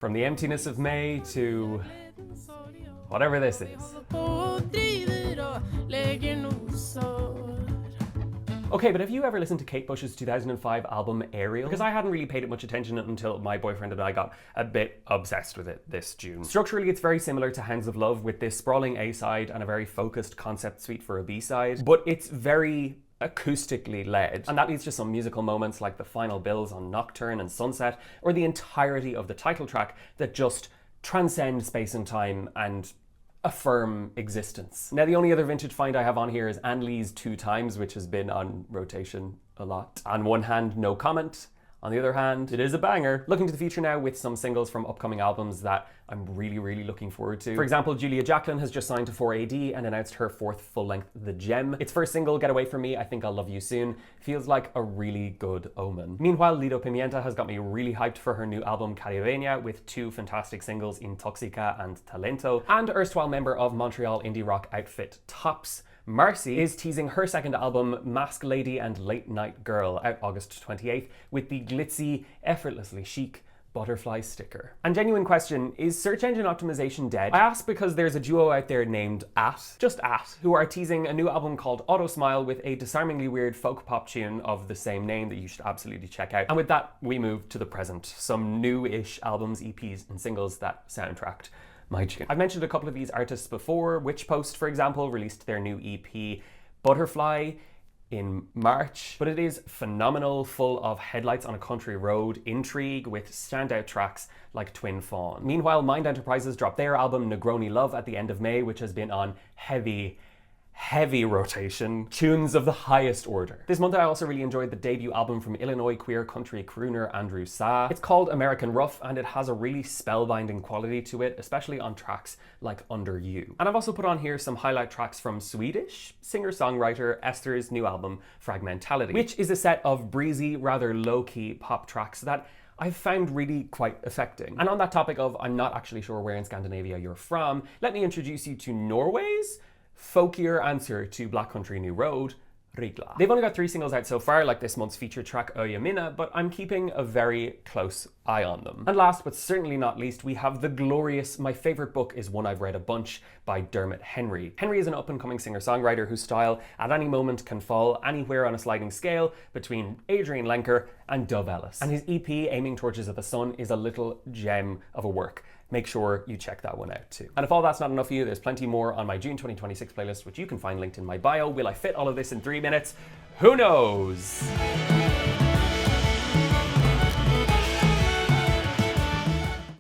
From the emptiness of May to whatever this is. Okay, but have you ever listened to Kate Bush's 2005 album Ariel? Because I hadn't really paid it much attention until my boyfriend and I got a bit obsessed with it this June. Structurally, it's very similar to Hounds of Love with this sprawling A-side and a very focused concept suite for a B-side, but it's very acoustically led, and that leads to some musical moments like the final bills on Nocturne and Sunset, or the entirety of the title track that just transcend space and time and affirm existence. Now, the only other vintage find I have on here is Ann Lee's Two Times, which has been on rotation a lot. On one hand, no comment. On the other hand, it is a banger. Looking to the future now with some singles from upcoming albums that I'm really looking forward to. For example, Julia Jacqueline has just signed to 4AD and announced her fourth full-length, The Gem. Its first single, Get Away From Me, I Think I'll Love You Soon, feels like a really good omen. Meanwhile, Lido Pimienta has got me really hyped for her new album, Caribeña, with two fantastic singles, Intoxica and Talento. And erstwhile member of Montreal indie rock outfit Tops, Marcy, is teasing her second album, Mask Lady and Late Night Girl, out August 28th, with the glitzy, effortlessly chic butterfly sticker. And genuine question, is search engine optimization dead? I ask because there's a duo out there named just At, who are teasing a new album called Auto Smile with a disarmingly weird folk pop tune of the same name that you should absolutely check out. And with that, we move to the present. Some new-ish albums, EPs, and singles that soundtracked my June. I've mentioned a couple of these artists before. Witchpost, for example, released their new EP, Butterfly, in March, but it is phenomenal, full of headlights on a country road, intrigue with standout tracks like Twin Fawn. Meanwhile, Mind Enterprises dropped their album Negroni Love at the end of May, which has been on heavy rotation, tunes of the highest order. This month I also really enjoyed the debut album from Illinois queer country crooner Andrew Sa. It's called American Rough, and it has a really spellbinding quality to it, especially on tracks like Under You. And I've also put on here some highlight tracks from Swedish singer-songwriter Esther's new album Fragmentality, which is a set of breezy, rather low-key pop tracks that I've found really quite affecting. And on that topic of I'm not actually sure where in Scandinavia you're from, let me introduce you to Norway's folkier answer to Black Country New Road, Rigla. They've only got 3 singles out so far, like this month's feature track Öja Minna, but I'm keeping a very close eye on them. And last but certainly not least, we have the glorious My Favorite Book Is One I've Read a Bunch by Dermot Henry. Henry is an up-and-coming singer-songwriter whose style at any moment can fall anywhere on a sliding scale between Adrian Lenker and Dove Ellis. And his EP, Aiming Torches at the Sun, is a little gem of a work. Make sure you check that one out too. And if all that's not enough for you, there's plenty more on my June 2026 playlist, which you can find linked in my bio. Will I fit all of this in 3 minutes? Who knows?